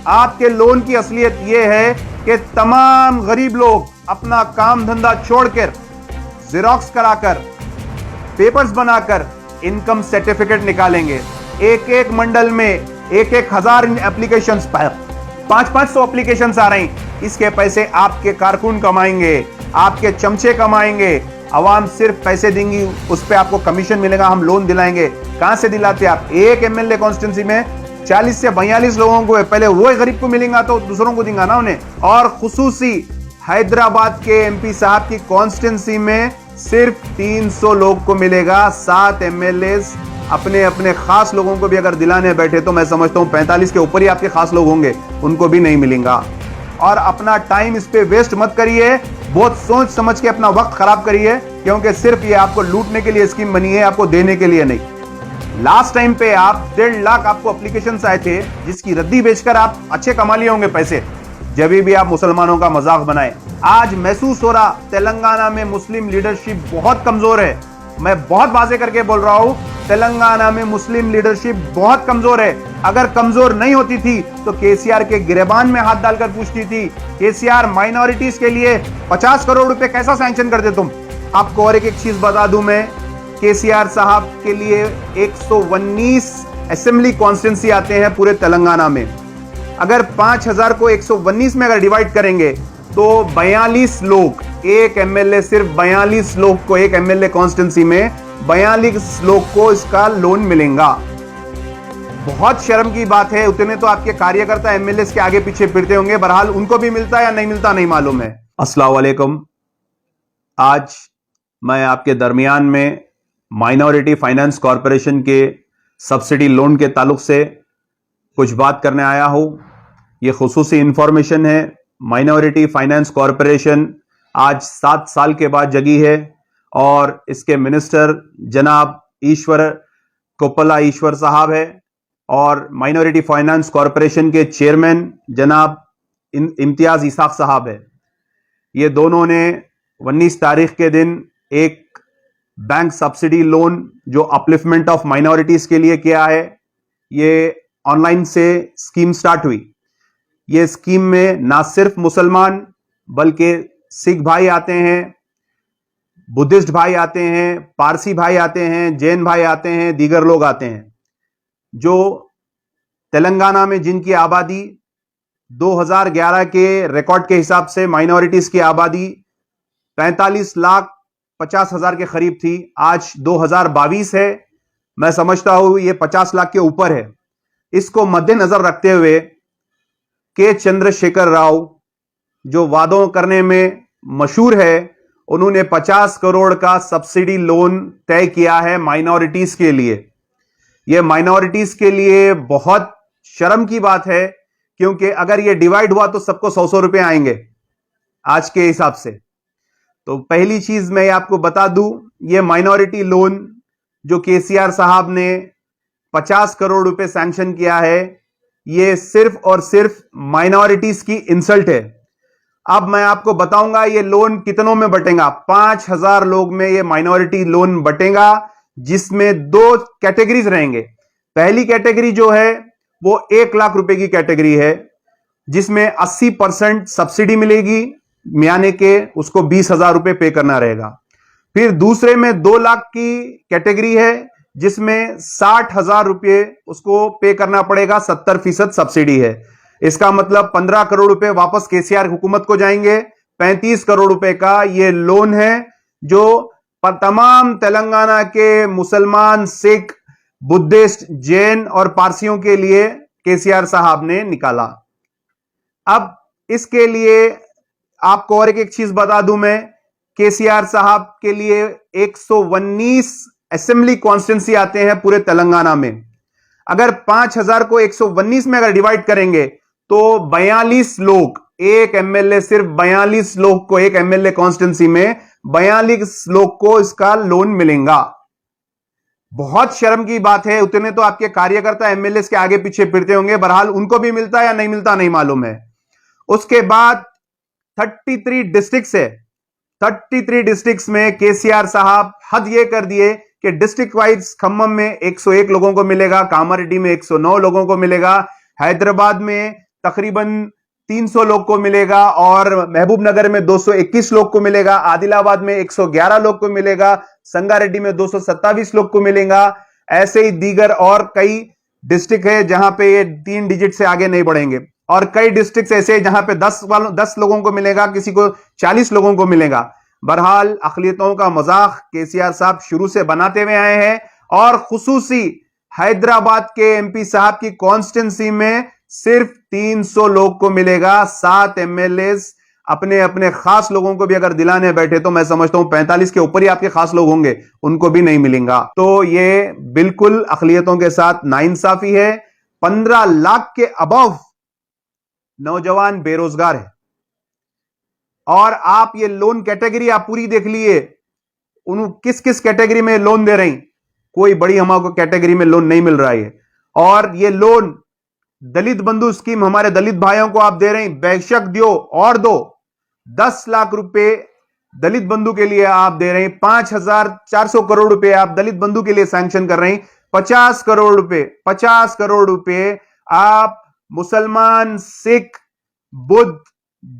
आपके लोन की असलियत यह है कि तमाम गरीब लोग अपना काम धंधा छोड़कर जेरॉक्स कराकर पेपर्स बनाकर इनकम सर्टिफिकेट निकालेंगे। एक एक मंडल में एक एक हजार एप्लीकेशंस, 500 एप्लीकेशंस आ रही। इसके पैसे आपके कारकुन कमाएंगे, आपके चमचे कमाएंगे, आवाम सिर्फ पैसे देंगी, उस पर आपको कमीशन मिलेगा, हम लोन दिलाएंगे। कहां से दिलाते आप? एक एमएलए कॉन्स्टिट्यूंसी में 40 से 42 लोगों को, पहले वो गरीब को मिलेगा तो दूसरों को देंगे ना उन्हें। और खुसूसी हैदराबाद के एमपी साहब की कॉन्स्टिट्यूंसी में सिर्फ 300 लोग को मिलेगा। 7 एमएलए अपने अपने खास लोगों को भी अगर दिलाने बैठे तो मैं समझता हूं 45 के ऊपर ही आपके खास लोग होंगे, उनको भी नहीं मिलेगा। और अपना टाइम इस पे वेस्ट मत करिए, बहुत सोच समझ के अपना वक्त खराब करिए, क्योंकि सिर्फ ये आपको लूटने के लिए स्कीम बनी है, आपको देने के लिए नहीं। लास्ट टाइम पे आप 1.5 लाख आपको एप्लीकेशन आए थे, जिसकी रद्दी बेचकर आप अच्छे कमा लिए होंगे पैसे, जब भी आप मुसलमानों का मजाक बनाए। आज महसूस हो रहा तेलंगाना में मुस्लिम लीडरशिप बहुत कमजोर है। मैं बहुत वाजे करके बोल रहा हूं, तेलंगाना में मुस्लिम लीडरशिप बहुत कमजोर है। अगर कमजोर नहीं होती थी तो केसीआर के गिरेबान में हाथ डालकर पूछती थी, केसीआर माइनॉरिटीज के लिए 50 करोड़ रुपए कैसा सैंक्शन करते तुम? आपको और एक चीज बता दूं मैं, केसीआर साहब के लिए 119 असेंबली कॉन्स्टिट्यूंसी आते हैं पूरे तेलंगाना में। अगर 5000 को 119 में अगर डिवाइड करेंगे तो 42 लोग, एक एमएलए, सिर्फ 42 लोग को एक एमएलए कॉन्स्टिट्यूंसी में 42 लोग को इसका लोन मिलेगा। बहुत शर्म की बात है। उतने तो आपके कार्यकर्ता एमएलए के आगे पीछे फिरते होंगे, बहरहाल उनको भी मिलता है या नहीं मिलता नहीं मालूम है। अस्सलाम वालेकुम। आज मैं आपके दरमियान में माइनॉरिटी फाइनेंस कॉरपोरेशन के सब्सिडी लोन के ताल्लुक से कुछ बात करने आया हूं। यह खुसूसी इंफॉर्मेशन है। माइनॉरिटी फाइनेंस कॉरपोरेशन आज 7 साल के बाद जगी है और इसके मिनिस्टर जनाब ईश्वर कोप्पला ईश्वर साहब है और माइनॉरिटी फाइनेंस कॉरपोरेशन के चेयरमैन जनाब इम्तियाज इसाक साहब है। ये दोनों ने 19 तारीख के दिन एक बैंक सब्सिडी लोन जो अपलिफ्टमेंट ऑफ माइनॉरिटीज के लिए किया है, ये ऑनलाइन से स्कीम स्टार्ट हुई। ये स्कीम में ना सिर्फ मुसलमान बल्कि सिख भाई आते हैं, बुद्धिस्ट भाई आते हैं, पारसी भाई आते हैं, जैन भाई आते हैं, दीगर लोग आते हैं। जो तेलंगाना में जिनकी आबादी 2011 के रिकॉर्ड के हिसाब से माइनॉरिटीज की आबादी 45,50,000 के करीब थी, आज 2022 है। मैं समझता हूं ये 50 लाख के ऊपर है। इसको मद्देनजर रखते हुए के चंद्रशेखर राव जो वादों करने में मशहूर है, उन्होंने 50 करोड़ का सब्सिडी लोन तय किया है माइनॉरिटीज के लिए। यह माइनॉरिटीज के लिए बहुत शर्म की बात है, क्योंकि अगर यह डिवाइड हुआ तो सबको 100-100 रुपए आएंगे आज के हिसाब से। तो पहली चीज मैं आपको बता दूं, यह माइनॉरिटी लोन जो केसीआर साहब ने 50 करोड़ रुपए सैंक्शन किया है, यह सिर्फ और सिर्फ माइनॉरिटीज की इंसल्ट है। अब मैं आपको बताऊंगा ये लोन कितनों में बटेगा। 5000 लोग में ये माइनॉरिटी लोन बटेगा, जिसमें 2 कैटेगरीज रहेंगे। पहली कैटेगरी जो है वो 1 लाख रुपए की कैटेगरी है, जिसमें 80% सब्सिडी मिलेगी, यानी के उसको 20,000 रुपए पे करना रहेगा। फिर दूसरे में 2 लाख की कैटेगरी है, जिसमें 60,000 रुपए उसको पे करना पड़ेगा, 70% सब्सिडी है। इसका मतलब 15 करोड़ रुपए वापस केसीआर हुकूमत को जाएंगे। 35 करोड़ रुपए का ये लोन है जो तमाम तेलंगाना के मुसलमान, सिख, बुद्धिस्ट, जैन और पारसियों के लिए केसीआर साहब ने निकाला। अब इसके लिए आपको और एक चीज बता दूं मैं, केसीआर साहब के लिए 119 असेंबली कॉन्स्टिट्यूंसी आते हैं पूरे तेलंगाना में। अगर 5000 को 119 में अगर डिवाइड करेंगे तो 42 लोग, एक एमएलए, सिर्फ 42 लोग को एक एमएलए कॉन्स्टिट्यूंसी में 42 लोग को इसका लोन मिलेगा। बहुत शर्म की बात है। उतने तो आपके कार्यकर्ता एमएलए के आगे पीछे फिरते होंगे, बहरहाल उनको भी मिलता है या नहीं मिलता नहीं मालूम है। उसके बाद 33 डिस्ट्रिक्ट्स है। 33 डिस्ट्रिक्ट्स में केसीआर साहब हद ये कर दिए कि डिस्ट्रिक्ट वाइज खम्मम में 101 लोगों को मिलेगा, कामारेड्डी में 109 लोगों को मिलेगा, हैदराबाद में तकरीबन 300 लोग को मिलेगा, और महबूब नगर में 221 लोग को मिलेगा, आदिलाबाद में 111 लोग को मिलेगा, संगारेड्डी में 227 लोग को मिलेगा। ऐसे ही दीगर और कई डिस्ट्रिक्ट है जहां पे ये 3 डिजिट से आगे नहीं बढ़ेंगे, और कई डिस्ट्रिक्ट ऐसे जहां पे 10 लोगों को मिलेगा, किसी को 40 लोगों को मिलेगा। बहरहाल अकलियतों का मजाक केसीआर साहब शुरू से बनाते हुए आए हैं, और खुसूसी हैदराबाद के एमपी साहब की कॉन्स्टिट्यूंसी में सिर्फ 300 लोग को मिलेगा। 7 एमएलए अपने अपने खास लोगों को भी अगर दिलाने बैठे तो मैं समझता हूं 45 के ऊपर ही आपके खास लोग होंगे, उनको भी नहीं मिलेगा। तो ये बिल्कुल अकलियतों के साथ नाइंसाफी है। 15 लाख के अबव नौजवान बेरोजगार है, और आप ये लोन कैटेगरी आप पूरी देख लिए, उन किस किस कैटेगरी में लोन दे रही, कोई बड़ी हमको कैटेगरी में लोन नहीं मिल रहा है। और ये लोन दलित बंधु स्कीम हमारे दलित भाइयों को आप दे रहे हैं, बेशक दियो और दो। 10 लाख रुपए दलित बंधु के लिए आप दे रहे हैं, 5,400 करोड़ रुपए आप दलित बंधु के लिए सैंक्शन कर रहे हैं। 50 करोड़ रुपए आप मुसलमान, सिख, बुद्ध,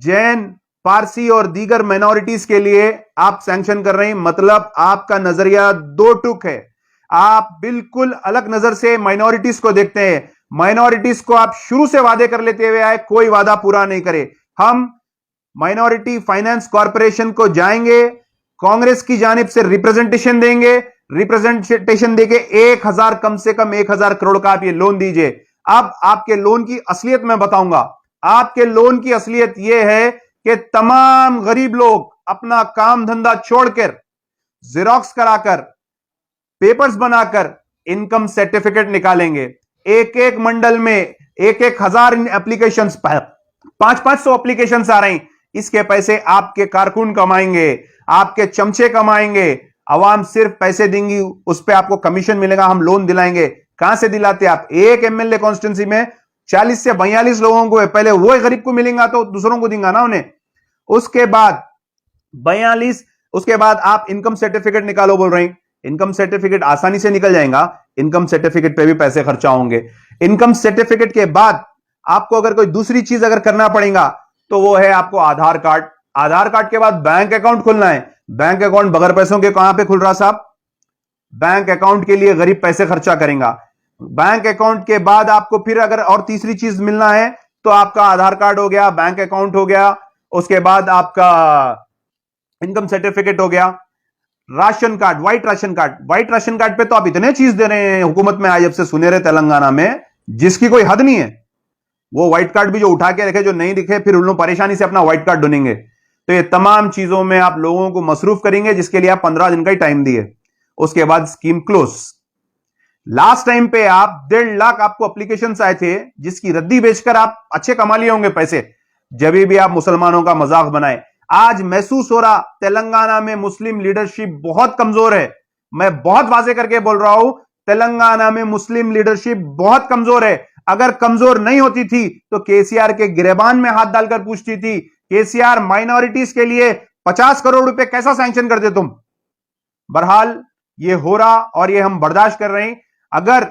जैन, पारसी और दीगर माइनॉरिटीज के लिए आप सैंक्शन कर रहे हैं। मतलब आपका नजरिया दो टुक है, आप बिल्कुल अलग नजर से माइनॉरिटीज को देखते हैं। माइनॉरिटीज को आप शुरू से वादे कर लेते हुए आए, कोई वादा पूरा नहीं करे। हम माइनॉरिटी फाइनेंस कॉर्पोरेशन को जाएंगे, कांग्रेस की जानिब से रिप्रेजेंटेशन देंगे, रिप्रेजेंटेशन देके 1000 कम से कम 1000 करोड़ का आप ये लोन दीजिए। अब आपके लोन की असलियत मैं बताऊंगा। आपके लोन की असलियत यह है कि तमाम गरीब लोग अपना काम धंधा छोड़कर, जेरोक्स कराकर, पेपर्स बनाकर इनकम सर्टिफिकेट निकालेंगे। एक एक मंडल में 1,000 एप्लीकेशंस, 500 एप्लीकेशंस आ रही। इसके पैसे आपके कारकुन कमाएंगे, आपके चमचे कमाएंगे, अवाम सिर्फ पैसे देंगी, उस पर आपको कमीशन मिलेगा, हम लोन दिलाएंगे। कहां से दिलाते आप? एक एमएलए कॉन्स्टिट्यूंसी में 40 से 42 लोगों को है, पहले वो गरीब को मिलेगा तो दूसरों को देंगे ना उन्हें। उसके बाद 42, उसके बाद आप इनकम सर्टिफिकेट निकालो बोल रहे हैं। इनकम सर्टिफिकेट आसानी से निकल जाएगा, इनकम सर्टिफिकेट पे भी पैसे खर्चा होंगे। इनकम सर्टिफिकेट के बाद आपको अगर कोई दूसरी चीज अगर करना पड़ेगा तो वो है आपको आधार कार्ड। आधार कार्ड के बाद बैंक अकाउंट खुलना है। बैंक अकाउंट बगैर पैसों के कहां पे खुल रहा साहब? बैंक अकाउंट के लिए गरीब पैसे खर्चा करेगा। बैंक अकाउंट के बाद आपको फिर अगर और तीसरी चीज मिलना है तो आपका आधार कार्ड हो गया, बैंक अकाउंट हो गया, उसके बाद आपका इनकम सर्टिफिकेट हो गया, ration card, white ration card. White ration card पे तो आप इतने चीज दे रहे हैं हुकूमत में आज जब से सुनहरे तेलंगाना में, जिसकी कोई हद नहीं है। वो व्हाइट कार्ड भी जो उठा के रखे, जो नहीं दिखे, फिर उन लोग परेशानी से अपना व्हाइट कार्ड ढूंढेंगे। तो ये तमाम चीजों में आप लोगों को मसरूफ करेंगे, जिसके लिए आप 15 दिन का ही टाइम दिए। उसके बाद स्कीम क्लोज। लास्ट टाइम पे आप 1.5 लाख आपको एप्लीकेशन आए थे, जिसकी रद्दी बेचकर आप अच्छे कमा लिए होंगे पैसे, जब भी आप मुसलमानों का मजाक बनाए। आज महसूस हो रहा तेलंगाना में मुस्लिम लीडरशिप बहुत कमजोर है। मैं बहुत वाजे करके बोल रहा हूं, तेलंगाना में मुस्लिम लीडरशिप बहुत कमजोर है। अगर कमजोर नहीं होती थी तो केसीआर के गिरेबान में हाथ डालकर पूछती थी, केसीआर माइनॉरिटीज के लिए 50 करोड़ रुपए कैसा सैंक्शन करते तुम? बहरहाल ये हो रहा और ये हम बर्दाश्त कर रहे हैं। अगर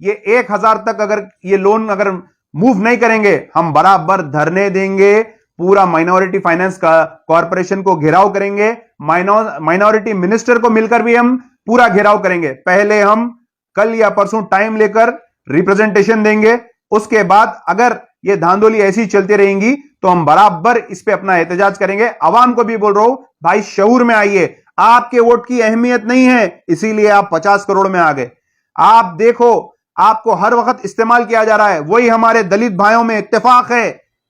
ये 1000 तक अगर ये लोन अगर मूव नहीं करेंगे, हम बराबर धरने देंगे, पूरा माइनॉरिटी फाइनेंस का कॉर्पोरेशन को घेराव करेंगे, माइनॉरिटी मिनिस्टर को मिलकर भी हम पूरा घेराव करेंगे। पहले हम कल या परसों टाइम लेकर रिप्रेजेंटेशन देंगे, उसके बाद अगर ये धांधली ऐसी चलती रहेंगी तो हम बराबर इस पे अपना एहतजाज करेंगे। आवाम को भी बोल रहा हूं, भाई शऊर में आइए, आपके वोट की अहमियत नहीं है इसीलिए आप 50 करोड़ में आ गए। आप देखो, आपको हर वक्त इस्तेमाल किया जा रहा है। वही हमारे दलित भाइयों में इत्तेफाक है,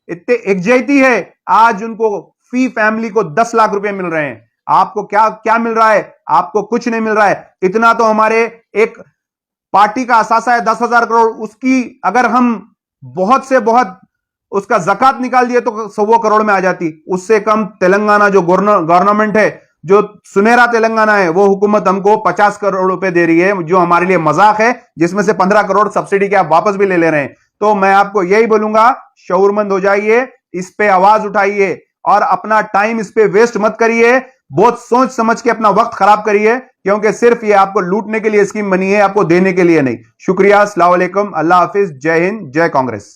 इतने एकजुटती है, आज उनको फी फैमिली को 10 लाख रुपए मिल रहे हैं। आपको क्या क्या मिल रहा है? आपको कुछ नहीं मिल रहा है। इतना तो हमारे एक पार्टी का असासा है 10,000 करोड़, उसकी अगर हम बहुत से बहुत उसका ज़कात निकाल दिए तो 100 करोड़ में आ जाती। उससे कम तेलंगाना जो गवर्नमेंट है, जो सुनहरा तेलंगाना है, वो हुकूमत हमको 50 करोड़ रुपए दे रही है, जो हमारे लिए मजाक है, जिसमें से 15 करोड़ सब्सिडी के आप वापस भी ले रहे हैं। तो मैं आपको यही बोलूंगा, शऊरमंद हो जाइए, इस पे आवाज उठाइए और अपना टाइम इस पे वेस्ट मत करिए। बहुत सोच समझ के अपना वक्त खराब करिए, क्योंकि सिर्फ ये आपको लूटने के लिए स्कीम बनी है, आपको देने के लिए नहीं। शुक्रिया, अस्सलाम वालेकुम, अल्लाह हाफिज, जय हिंद, जय कांग्रेस।